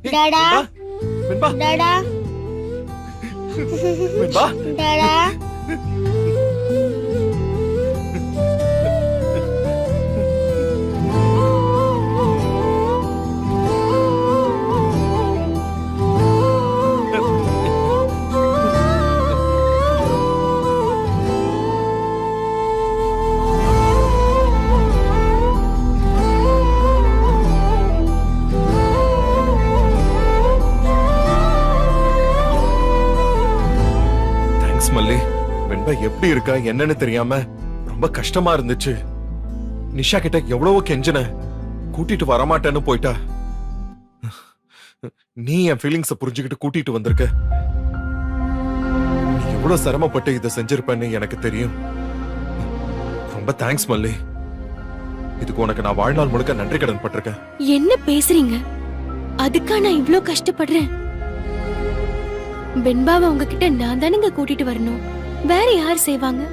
டாடா வெண்பா டாடா வெண்பா Tata thanks மல்லி. வெண்பா எப்படி இருக்கா என்னன்னு தெரியாம ரொம்ப கஷ்டமா இருந்துச்சு. நிஷா கிட்ட எவ்வளவோ கெஞ்சன, கூட்டிட்டு வரமாட்டேன்னு போயிட்டா. நீ என் ஃபீலிங்ஸ புரிஞ்சுக்கிட்டு கூட்டிட்டு வந்திருக்க. நீ எவ்வளவு சிரமப்பட்டு இதை செஞ்சிருப்பேன்னு எனக்கு தெரியும். ரொம்ப தேங்க்ஸ் மல்லி. இதுக்கு உனக்கு நான் வாழ்நாள் முழுக்க நன்றி கடன் பட்டிருக்கேன். என்ன பேசுறீங்க? அதுக்கா நான் இவ்ளோ கஷ்டப்படுறேன்? வெண்பாவை உங்ககிட்ட நான் தானுங்க கூட்டிட்டு வரணும். வேற யார் செய்வாங்க?